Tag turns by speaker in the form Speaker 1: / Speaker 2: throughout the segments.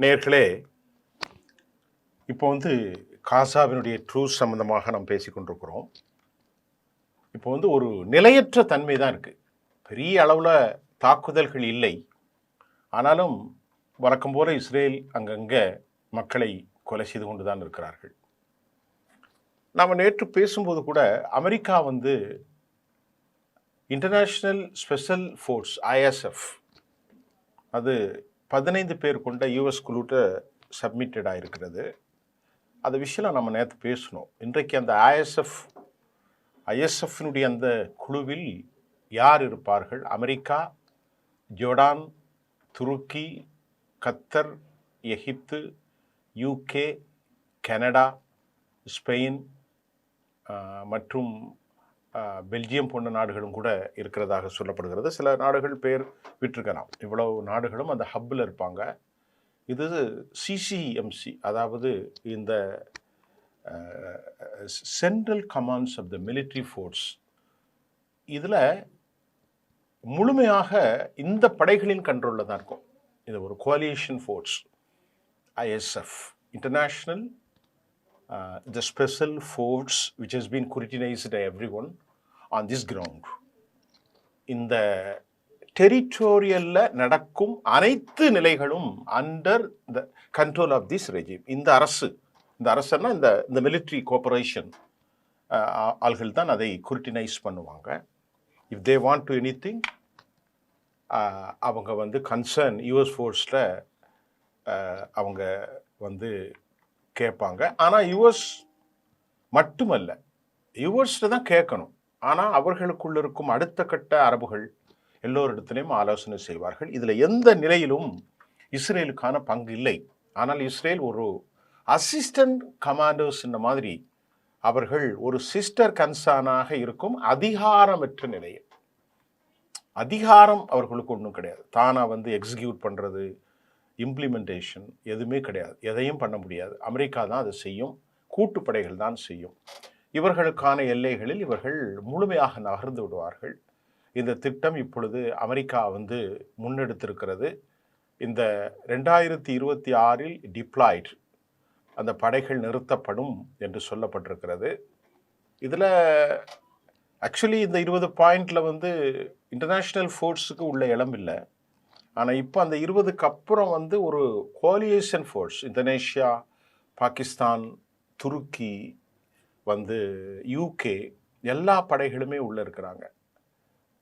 Speaker 1: நேர்களே, இப்போ காசாவினுடைய ட்ரூஸ் சம்பந்தமாக நாம் பேசிக்கொண்டிருக்கிறோம். இப்போ ஒரு நிலையற்ற தன்மை தான் இருக்குது. பெரிய அளவில் தாக்குதல்கள் இல்லை. ஆனாலும் வழக்கம் போல இஸ்ரேல் அங்கங்கே மக்களை கொலை செய்து கொண்டு தான் இருக்கிறார்கள். நாம் நேற்று பேசும்போது கூட America international special force ISF அது 15 பேர் கொண்ட யூஎஸ் குழுட்ட சப்மிட்டட் ஆகிருக்கிறது. அந்த விஷயம் நம்ம நேற்று பேசணும். இன்றைக்கு அந்த ISFனுடைய அந்த குழுவில் யார் இருப்பார்கள்? அமெரிக்கா, ஜோர்டான், துருக்கி, கத்தர், எகிப்து, UK, கனடா, ஸ்பெயின் மற்றும் பெல்ஜியம் போன்ற நாடுகளும் கூட இருக்கிறதாக சொல்லப்படுகிறது. சில நாடுகள் பேர் விட்டிருக்கலாம். இவ்வளவு நாடுகளும் அந்த ஹப்பில் இருப்பாங்க. இது CCMC, அதாவது இந்த central commands of the military force. இதில் முழுமையாக இந்த படைகளின் கண்ட்ரோலில் தான் இருக்கும். இது ஒரு coalition force. ISF, international the special force which has been scrutinized by everyone on this ground. இந்த டெரிட்டோரியலில் நடக்கும் அனைத்து நிலைகளும் under the control of this regime. இந்த அரசுன்னா இந்த மிலிட்ரி கோஆபரேஷன் ஆள்கள் தான் அதை ஸ்க்ரூட்டினைஸ் பண்ணுவாங்க. If they want to anything, அவங்க கன்சர்ன் யூஎஸ் ஃபோர்ஸில் அவங்க கேட்பாங்க. ஆனால் யூஎஸ் மட்டுமல்ல, யூஎஸில் தான் கேட்கணும். ஆனால் அவர்களுக்குள்ள இருக்கும் அடுத்த கட்ட அரபுகள் எல்லோரிடத்திலையும் ஆலோசனை செய்வார்கள். இதில் எந்த நிலையிலும் இஸ்ரேலுக்கான பங்கு இல்லை. ஆனால் இஸ்ரேல் ஒரு அசிஸ்டன்ட் கமாண்டர்ஸ் இந்த மாதிரி அவர்கள் ஒரு சிஸ்டர் கன்சர்னாக இருக்கும் அதிகாரமற்ற நிலையில். அதிகாரம் அவர்களுக்கு ஒன்றும் கிடையாது. தானாக எக்ஸிக்யூட் பண்ணுறது, இம்ப்ளிமெண்டேஷன் எதுவுமே கிடையாது. எதையும் பண்ண முடியாது. அமெரிக்கா தான் அதை செய்யும். கூட்டுப்படைகள் தான் செய்யும். இவர்களுக்கான எல்லைகளில் இவர்கள் முழுமையாக நகர்ந்து விடுவார்கள். இந்த திட்டம் இப்பொழுது அமெரிக்கா முன்னெடுத்திருக்கிறது. இந்த 2026 டிப்ளாய்டு அந்த படைகள் நிறுத்தப்படும் என்று சொல்லப்பட்டிருக்கிறது. இதில் ஆக்சுவலி இந்த 20 பாயிண்டில் இன்டர்நேஷ்னல் ஃபோர்ஸுக்கு உள்ள இடம் இல்லை. ஆனால் இப்போ அந்த 20க்கு அப்புறம் ஒரு கோலியேஷன் ஃபோர்ஸ், இந்தோனேஷியா, பாகிஸ்தான், துருக்கி, UK எல்லா படைகளுமே உள்ளே இருக்கிறாங்க.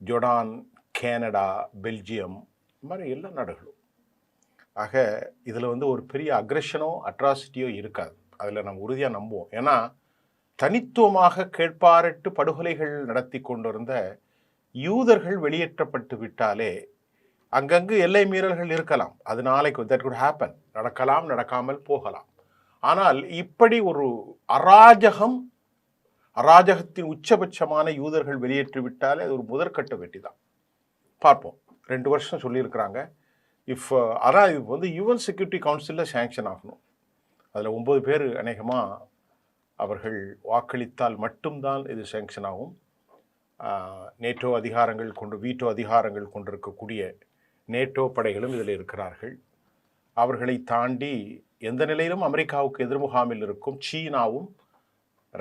Speaker 1: ஜோர்டான், கனடா, பெல்ஜியம், இந்த மாதிரி எல்லா நாடுகளும். ஆக இதில் ஒரு பெரிய அக்ரெஷனோ அட்ராசிட்டியோ இருக்காது. அதில் நம்ம உறுதியாக நம்புவோம். ஏன்னா தனித்துவமாக கேட்பாரட்டு படுகொலைகள் நடத்தி கொண்டிருந்த யூதர்கள் வெளியேற்றப்பட்டு விட்டாலே அங்கங்கு எல்லை மீறல்கள் இருக்கலாம். அது நாளைக்கு தட் குட் ஹேப்பன், நடக்கலாம், நடக்காமல் போகலாம். ஆனால் இப்படி ஒரு அராஜகத்தின் உச்சபட்சமான யூதர்கள் வெளியேற்றி விட்டாலே அது ஒரு முதற்கட்ட வெற்றி தான். பார்ப்போம். 2 வருஷம் சொல்லியிருக்கிறாங்க. ஆனால் இது UN செக்யூரிட்டி கவுன்சிலில் சேங்ஷன் ஆகணும். அதில் 9 பேர் அநேகமாக அவர்கள் வாக்களித்தால் மட்டும்தான் இது சேங்ஷன் ஆகும். நேட்டோ அதிகாரங்கள் வீட்டோ அதிகாரங்கள் கொண்டிருக்கக்கூடிய நேட்டோ படைகளும் இதில் இருக்கிறார்கள். அவர்களை தாண்டி எந்த நிலையிலும் அமெரிக்காவுக்கு எதிர்முகாமில் இருக்கும் சீனாவும்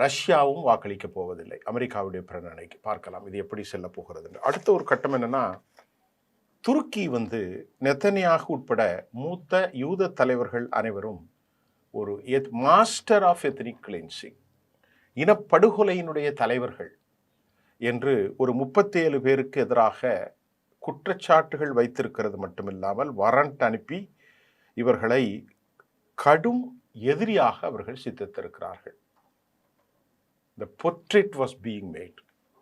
Speaker 1: ரஷ்யாவும் வாக்களிக்கப் போவதில்லை. அமெரிக்காவுடைய பிரேரணைக்கு பார்க்கலாம் இது எப்படி செல்ல போகிறது. அடுத்த ஒரு கட்டம் என்னன்னா, துருக்கி நெத்தனியாகு உட்பட மூத்த யூத தலைவர்கள் அனைவரும் ஒரு மாஸ்டர் ஆஃப் எத்னிக் கிளென்சிங், இனப்படுகொலையினுடைய தலைவர்கள் என்று ஒரு 37 பேருக்கு எதிராக குற்றச்சாட்டுகள் வைத்திருக்கிறது மட்டுமில்லாமல் வாரண்ட் அனுப்பி இவர்களை கடும் எதிரியாக அவர்கள் சித்தரித்திருக்கிறார்கள். The portrait was being made.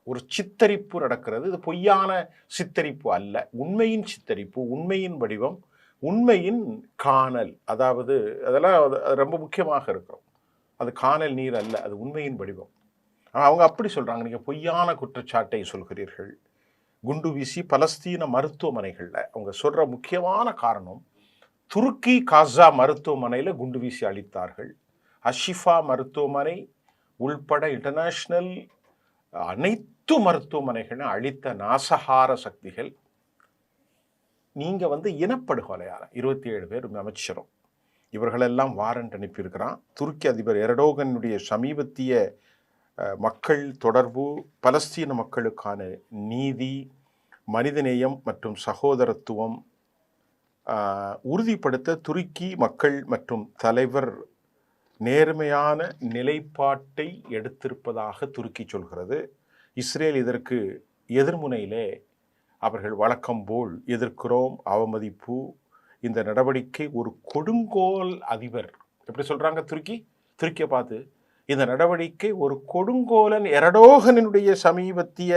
Speaker 1: ஒரு சித்தரிப்பு நடக்கிறது. இது பொய்யான சித்தரிப்பு அல்ல, உண்மையின் சித்தரிப்பு, உண்மையின் வடிவம், உண்மையின் காணல். அதாவது அதெல்லாம் ரொம்ப முக்கியமாக இருக்கும். அது காணல் நீர் அல்ல, அது உண்மையின் வடிவம். அவங்க அப்படி சொல்கிறாங்க, நீங்கள் பொய்யான குற்றச்சாட்டை சொல்கிறீர்கள். குண்டு வீசி பலஸ்தீன மருத்துவமனைகளில் அவங்க சொல்கிற முக்கியமான காரணம், துருக்கி காசா மருத்துவமனையில் குண்டு வீசி அழித்தார்கள். அஷிஃபா மருத்துவமனை உள்பட இன்டர்நேஷ்னல் அனைத்து மருத்துவமனைகளும் அழித்த நாசகார சக்திகள். நீங்கள் இனப்படுகொலையாளர் 27 பேர் அமைச்சரும் இவர்களெல்லாம் வாரண்ட் அனுப்பியிருக்கிறான். துருக்கி அதிபர் எர்டோகனுடைய சமீபத்திய மக்கள் தொடர்பு, பலஸ்தீன மக்களுக்கான நீதி, மனிதநேயம் மற்றும் சகோதரத்துவம் உறுதிப்படுத்த துருக்கி மக்கள் மற்றும் தலைவர் நேர்மையான நிலைப்பாட்டை எடுத்திருப்பதாக துருக்கி சொல்கிறது. இஸ்ரேல் இதற்கு எதிர்முனையிலே அவர்கள் வழக்கம் போல் எதிர்க்கிறோம், அவமதிப்பு, இந்த நடவடிக்கை ஒரு கொடுங்கோல் அதிபர் எப்படி சொல்றாங்க துருக்கியை பார்த்து, இந்த நடவடிக்கை ஒரு கொடுங்கோலன் எர்டோகனுடைய சமீபத்திய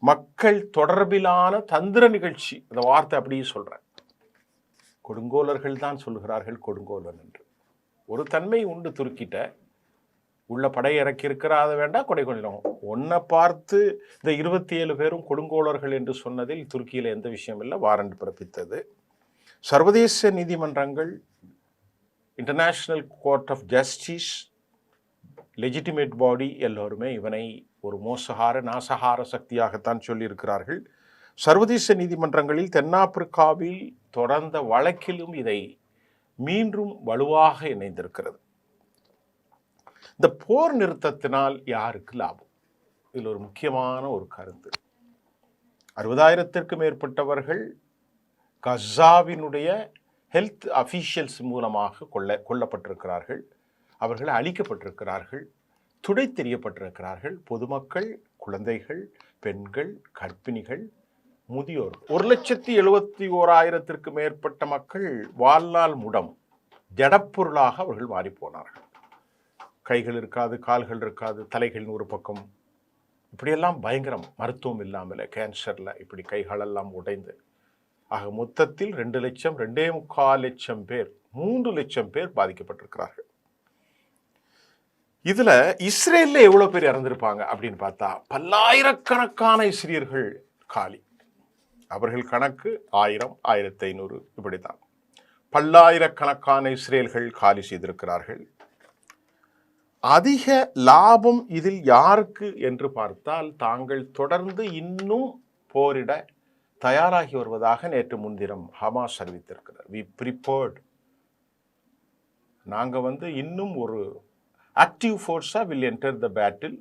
Speaker 1: மக்கள் தொடர்பிலான தந்திர நிகழ்ச்சி. இந்த வார்த்தை அப்படியே சொல்றேன். கொடுங்கோலர்கள் தான் சொல்கிறார்கள் கொடுங்கோலன் என்று. ஒரு தன்மை உண்டு துருக்கிட்ட, உள்ள படை இறக்கி இருக்கிறாத வேண்டாம் கொடை கொள்ளும். ஒன்றை பார்த்து இந்த 27 பேரும் கொடுங்கோலர்கள் என்று சொன்னதில் துருக்கியில் எந்த விஷயம் இல்லை, வாரண்ட் பிறப்பித்தது. சர்வதேச நீதிமன்றங்கள், international court of justice, legitimate body எல்லோருமே இவனை ஒரு மோசகார நாசகார சக்தியாகத்தான் சொல்லியிருக்கிறார்கள். சர்வதேச நீதிமன்றங்களில் தென்னாப்பிரிக்காவில் தொடர்ந்த வழக்கிலும் இதை மீண்டும் வலுவாக இணைந்திருக்கிறது. இந்த போர் நிறுத்தத்தினால் யாருக்கு லாபம்? இதில் ஒரு முக்கியமான ஒரு கருத்து. 60,000த்திற்கும் மேற்பட்டவர்கள் கசாவினுடைய ஹெல்த் அஃபீஷியல்ஸ் மூலமாக கொல்லப்பட்டிருக்கிறார்கள். அவர்கள் அழிக்கப்பட்டிருக்கிறார்கள், துடை தெரியப்பட்டிருக்கிறார்கள். பொதுமக்கள், குழந்தைகள், பெண்கள், கர்ப்பிணிகள், முதியோர், 1,71,000த்திற்கும் மேற்பட்ட மக்கள் வாழ்நாள் முடம் ஜடப்பொருளாக அவர்கள் மாறிப்போனார்கள். கைகள் இருக்காது, கால்கள் இருக்காது, தலைகளின் ஒரு பக்கம், இப்படியெல்லாம் பயங்கரம். மருத்துவம் இல்லாமல் கேன்சரில் இப்படி கைகளெல்லாம் உடைந்து, ஆக மொத்தத்தில் 2 லட்சம் 2.25 லட்சம் பேர், 3 லட்சம் பேர் பாதிக்கப்பட்டிருக்கிறார்கள். இதுல இஸ்ரேல்ல எவ்வளவு பேர் இறந்திருப்பாங்க அப்படின்னு பார்த்தா பல்லாயிரக்கணக்கான இஸ்ரேலர்கள் காலி. அவர்கள் கணக்கு 1000, 1500 இப்படித்தான். பல்லாயிரக்கணக்கான இஸ்ரேல்கள் காலி செய்திருக்கிறார்கள். அதிக லாபம் இதில் யாருக்கு என்று பார்த்தால், தாங்கள் தொடர்ந்து இன்னும் போரிட தயாராகி வருவதாக நேற்று முன்தினம் ஹமாஸ் அறிவித்திருக்கிறார். வி ப்ரிப்பேர்ட், நாங்கள் இன்னும் ஒரு ஆக்டிவ் ஃபோர்ஸா will enter the battle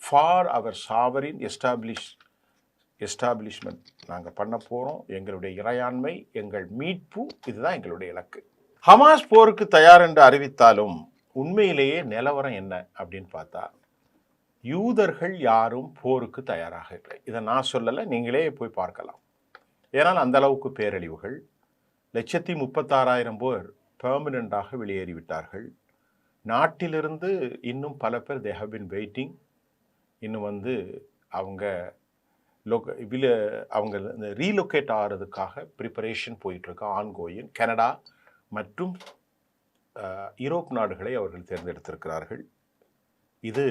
Speaker 1: for our sovereign establishment. நாங்கள் பண்ண போகிறோம், எங்களுடைய இறையாண்மை, எங்கள் மீட்பு, இதுதான் எங்களுடைய இலக்கு. ஹமாஸ் போருக்கு தயார் என்று அறிவித்தாலும் உண்மையிலேயே நிலவரம் என்ன அப்படின்னு பார்த்தா, யூதர்கள் யாரும் போருக்கு தயாராக இல்லை. இதை நான் சொல்லலை, நீங்களே போய் பார்க்கலாம். ஏன்னால் அந்த அளவுக்கு பேரழிவுகள். 136,000 பேர் பெர்மனண்டாக வெளியேறிவிட்டார்கள். நாட்டிலிருந்து இன்னும் பல பேர் தே ஹவ் பின் வெயிட்டிங். இன்னும் அவங்க அவங்க ரீலொகேட் ஆகிறதுக்காக ப்ரிப்பரேஷன் போயிட்டுருக்கு, ஆன்கோயின். கனடா மற்றும் யூரோப் நாடுகளை அவர்கள் தேர்ந்தெடுத்திருக்கிறார்கள். இது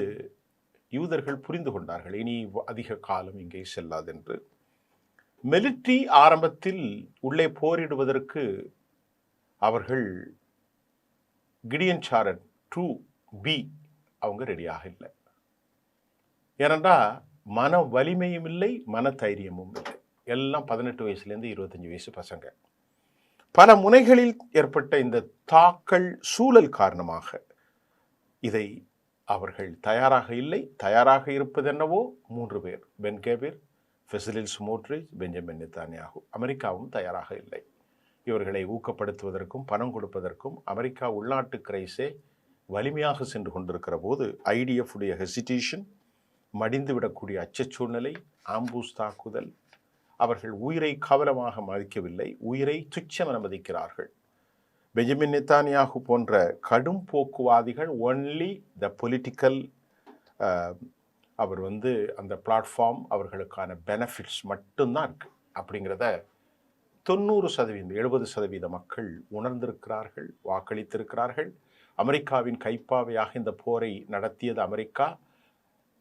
Speaker 1: யூதர்கள் புரிந்து கொண்டார்கள், இனி அதிக காலம் இங்கே செல்லாது என்று. மிலிட்ரி ஆரம்பத்தில் உள்ளே போரிடுவதற்கு அவர்கள் கிடியன் சாரன் 2B அவங்க ரெடியாக இல்லை. ஏனென்றால் மன வலிமையும் இல்லை, மன தைரியமும் இல்லை. எல்லாம் 18 வயசுலேருந்து 25 வயசு பசங்க. பல முனைகளில் ஏற்பட்ட இந்த தாக்கல் சூழல் காரணமாக இதை அவர்கள் தயாராக இல்லை. தயாராக இருப்பது என்னவோ 3 பேர்: pen kefir, பெசலில் Smotrich, Benjamin Netanyahu. அமெரிக்காவும் தயாராக இல்லை. இவர்களை ஊக்கப்படுத்துவதற்கும் பணம் கொடுப்பதற்கும் அமெரிக்கா உள்நாட்டு கிரைஸே வலிமையாக சென்று கொண்டிருக்கிற போது IDF உடைய ஹெசிடேஷன், மடிந்துவிடக்கூடிய அச்சச்சூழ்நிலை, ஆம்பூஸ் தாக்குதல், அவர்கள் உயிரை கவனமாக மதிக்கவில்லை, உயிரை துச்சமென மதிக்கிறார்கள். பெஞ்சமின் நெத்தன்யாகு போன்ற கடும் போக்குவாதிகள் ஒன்லி த பொலிட்டிக்கல், அவர் அந்த பிளாட்ஃபார்ம், அவர்களுக்கான பெனிஃபிட்ஸ் மட்டும்தான் இருக்குது அப்படிங்கிறத 90%, 70% மக்கள் உணர்ந்திருக்கிறார்கள், வாக்களித்திருக்கிறார்கள். அமெரிக்காவின் கைப்பாவையாக இந்த போரை நடத்தியது அமெரிக்கா.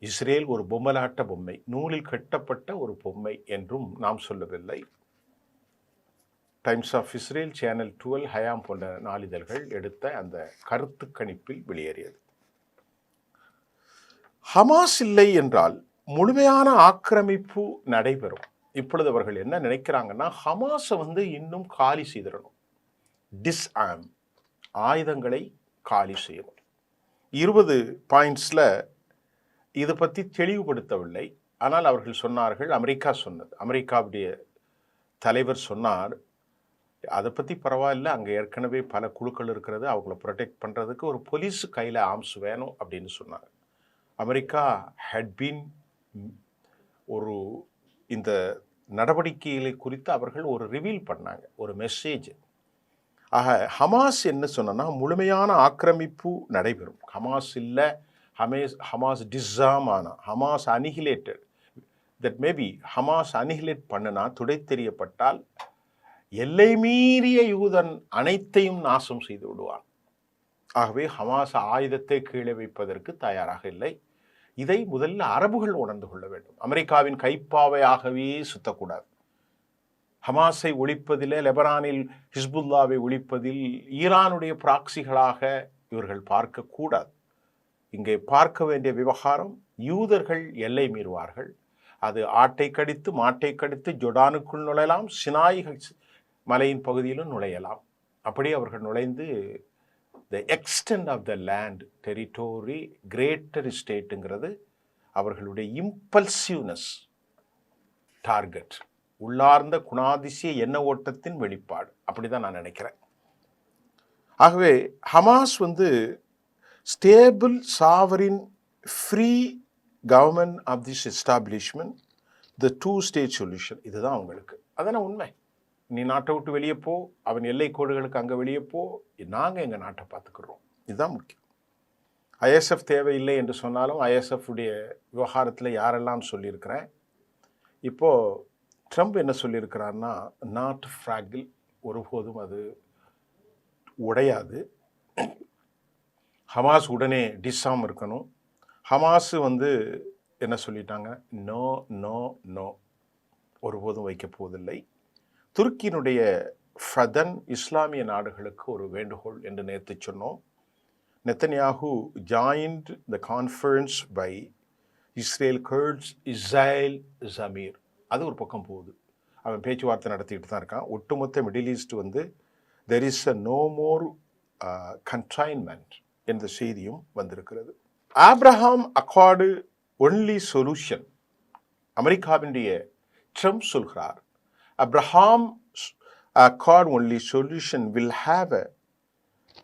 Speaker 1: இஸ்ரேல் ஒரு பொம்மலாட்ட பொம்மை, நூலில் கட்டப்பட்ட ஒரு பொம்மை என்றும் நாம் சொல்லவில்லை. டைம்ஸ் ஆஃப் இஸ்ரேல், சேனல் 12, ஹயாம் போன்ற நாளிதழ்கள் எடுத்த அந்த கருத்து கணிப்பில் வெளியேறியது. ஹமாஸ் இல்லை என்றால் முழுமையான ஆக்கிரமிப்பு நடைபெறும். இப்பொழுது அவர்கள் என்ன நினைக்கிறாங்கன்னா, ஹமாஸை இன்னும் காலி செய்திடணும், டிஸ்ஆர்ம். ஆயுதங்களை காலி செய்யணும். 20 பாயிண்ட்ஸில் இது பற்றி தெளிவுபடுத்தவில்லை. ஆனால் அவர்கள் சொன்னார்கள், அமெரிக்கா சொன்னது, அமெரிக்காவுடைய தலைவர் சொன்னார், அதை பற்றி பரவாயில்ல, அங்கே ஏற்கனவே பல குழுக்கள் இருக்கிறது, அவங்கள ப்ரொடெக்ட் பண்ணுறதுக்கு ஒரு போலீஸு கையில் ஆர்ம்ஸ் வேணும் அப்படின்னு சொன்னார். அமெரிக்கா ஹேட் பீன் ஒரு இந்த நடவடிக்கைகளை குறித்து அவர்கள் ஒரு ரிவீல் பண்ணாங்க, ஒரு மெசேஜ். ஆக ஹமாஸ் என்ன சொன்னா, முழுமையான ஆக்கிரமிப்பு நடைபெறும். ஹமாஸ் இல்லை, ஹமாஸ் டிஸாம் ஆனா, Hamas annihilated, that maybe Hamas annihilate பண்ணுனா, துடை தெரியப்பட்டால் எல்லை மீறிய யூதன் அனைத்தையும் நாசம் செய்து விடுவான். ஆகவே ஹமாஸ் ஆயுதத்தை கீழே வைப்பதற்கு தயாராக இல்லை. இதை முதல்ல அரபுகள் உணர்ந்து கொள்ள வேண்டும். அமெரிக்காவின் கைப்பாவையாகவே சுத்தக்கூடாது. ஹமாஸை ஒழிப்பதில், லெபனானில் ஹிஸ்புல்லாவை ஒழிப்பதில் ஈரானுடைய ப்ராக்சிகளாக இவர்கள் பார்க்கக்கூடாது. இங்கே பார்க்க வேண்டிய விவகாரம், யூதர்கள் எல்லை மீறுவார்கள். அது ஆட்டை கடித்து மாட்டை கடித்து ஜொர்டானுக்குள் நுழையலாம், சினாய் மலையின் பகுதியிலும் நுழையலாம். அப்படி அவர்கள் நுழைந்து the extent of the land territory greater ஸ்டேட்டுங்கிறது அவர்களுடைய இம்பல்சிவ்னஸ் டார்கெட், உள்ளார்ந்த குணாதிசய எண்ண ஓட்டத்தின் வெளிப்பாடு. அப்படிதான் நான் நினைக்கிறேன். ஆகவே Hamas stable sovereign free government of this establishment, the 2 state solution, இதுதான் அவங்களுக்கு. அதான உண்மை. நீ நாட்டை விட்டு வெளியே போ, அவன் எல்லை கோடுகளுக்கு அங்கே வெளியே போ, நாங்கள் எங்கள் நாட்டை பார்த்துக்கிறோம். இதுதான் முக்கியம். ஐஎஸ்எஃப் தேவையில்லை என்று சொன்னாலும் ஐஎஸ்எஃப் உடைய விவகாரத்தில் யாரெல்லாம் சொல்லியிருக்கிறேன். இப்போது ட்ரம்ப் என்ன சொல்லியிருக்கிறார்னா, நாட் ஃப்ராகில், ஒருபோதும் அது உடையாது. ஹமாஸ் உடனே டிஸாம் இருக்கணும். ஹமாஸ் என்ன சொல்லிட்டாங்க, நோ நோ நோ, ஒருபோதும் வைக்க போவதில்லை. துருக்கியினுடைய ஃபதன் இஸ்லாமிய நாடுகளுக்கு ஒரு வேண்டுகோள் என்று நேற்று சொன்னோம். Netanyahu joint the conference by Israel Katz Israel Zamir, அது ஒரு பக்கம் போகுது. அவன் பேச்சுவார்த்தை நடத்திக்கிட்டு தான் இருக்கான். ஒட்டுமொத்த middle east there is a no more containment என்ற செய்தியும் வந்திருக்கிறது. ஆப்ரஹாம் அக்கார்டு ஒன்லி சொல்யூஷன், அமெரிக்காவினுடைய ட்ரம்ப் சொல்கிறார், Abraham Accord only solution will have a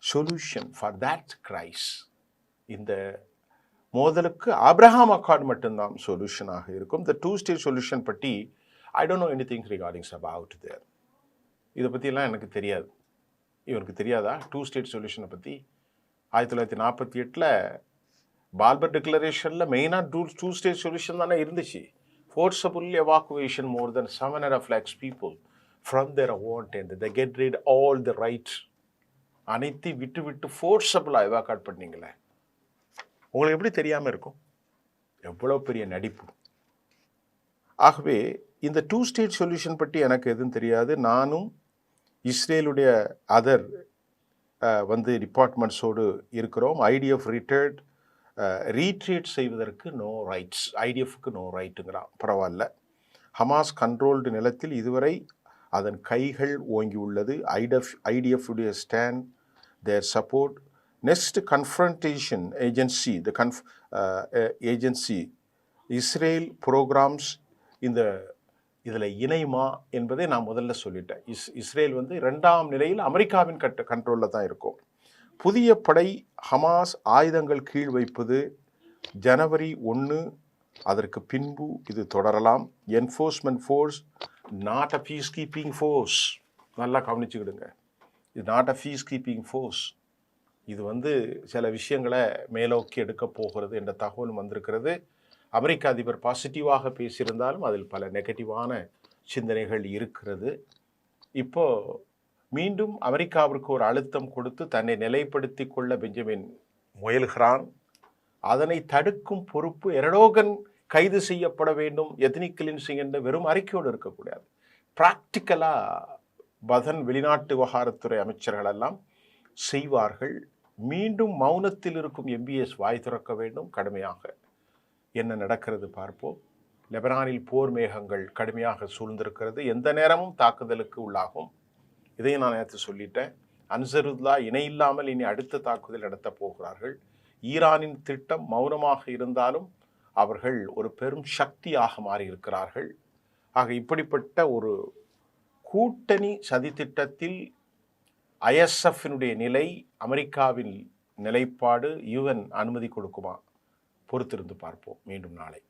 Speaker 1: solution for that crisis. இந்த மோதலுக்கு ஆப்ரஹாம் அக்கார்டு மட்டும்தான் சொல்யூஷனாக இருக்கும். The 2 state solution பற்றி I don't know anything regarding about there. இதை பற்றியெல்லாம் எனக்கு தெரியாது. இவருக்கு தெரியாதா 2 state solution பற்றி? 1948 பால்பர் டிக்ளரேஷனில் மெயினாக 2 state solution தானே இருந்துச்சு. Forcible evacuation more than 7.5 lakhs people from their own tent. They get rid all the rights. அனைத்து விட்டு ஃபோர்ஸபிளாக எவாக்காட் பண்ணீங்களே, உங்களுக்கு எப்படி தெரியாமல் இருக்கும்? எவ்வளோ பெரிய நடிப்பு. ஆகவே இந்த 2 ஸ்டேட் சொல்யூஷன் பற்றி எனக்கு எதுவும் தெரியாது. நானும் இஸ்ரேலுடைய அதர் டிபார்ட்மெண்ட்ஸோடு இருக்கிறோம். ஐடிஎஃப் ரிட்டையர்ட் ரீட்ரீட் செய்வதற்கு நோ ரைட்ஸ், ஐடிஎஃப்க்கு நோ ரைட்டுங்கிறான். பரவாயில்ல. ஹமாஸ் கண்ட்ரோல்டு நிலத்தில் இதுவரை அதன் கைகள் ஓங்கி உள்ளது. ஐடிஎஃப் உடைய stand, their support. Next confrontation agency, agency Israel programs இதில் இணையுமா என்பதை நான் முதல்ல சொல்லிட்டேன். இஸ்ரேல் 2ஆம் நிலையில் அமெரிக்காவின் கண்ட்ரோலில் தான் இருக்கும். புதிய படை ஹமாஸ் ஆயுதங்கள் கீழ் வைப்பது ஜனவரி 1, அதற்கு பின்பு இது தொடரலாம். Enforcement force, not a piece keeping force. நல்லா கவனிச்சுக்கிடுங்க, இது not a piece keeping force. இது சில விஷயங்களை மேலோக்கி எடுக்க போகிறது என்ற தகவல் வந்திருக்கிறது. அமெரிக்க அதிபர் பாசிட்டிவாக பேசியிருந்தாலும் அதில் பல நெகட்டிவான சிந்தனைகள் இருக்கிறது. இப்போது மீண்டும் அமெரிக்காவிற்கு ஒரு அழுத்தம் கொடுத்து தன்னை நிலைப்படுத்தி கொள்ள பெஞ்சமின் முயல்கிறான். அதனை தடுக்கும் பொறுப்பு எர்டோகன் கைது செய்யப்பட வேண்டும், எத்னிக் கிளீன்சிங் என்ற வெறும் அறிக்கையோடு இருக்கக்கூடாது. ப்ராக்டிக்கலாக வெளிநாட்டு விவகாரத்துறை அமைச்சர்கள் எல்லாம் செய்வார்கள். மீண்டும் மௌனத்தில் இருக்கும் MBS வாய் திறக்க வேண்டும் கடுமையாக. என்ன நடக்கிறது பார்ப்போம். லெபனானில் போர் மேகங்கள் கடுமையாக சூழ்ந்திருக்கிறது. எந்த நேரமும் தாக்குதலுக்கு உள்ளாகும். இதையும் நான் நேற்று சொல்லிட்டேன். அன்சருல்லா இணையில்லாமல் இனி அடுத்த தாக்குதல் நடத்தப் போகிறார்கள். ஈரானின் திட்டம் மௌனமாக இருந்தாலும் அவர்கள் ஒரு பெரும் சக்தியாக மாறியிருக்கிறார்கள். ஆக இப்படிப்பட்ட ஒரு கூட்டணி சதி திட்டத்தில் ISFினுடைய நிலை, அமெரிக்காவின் நிலைப்பாடு, UN அனுமதி கொடுக்குமா? பொறுத்திருந்து பார்ப்போம். மீண்டும் நாளை.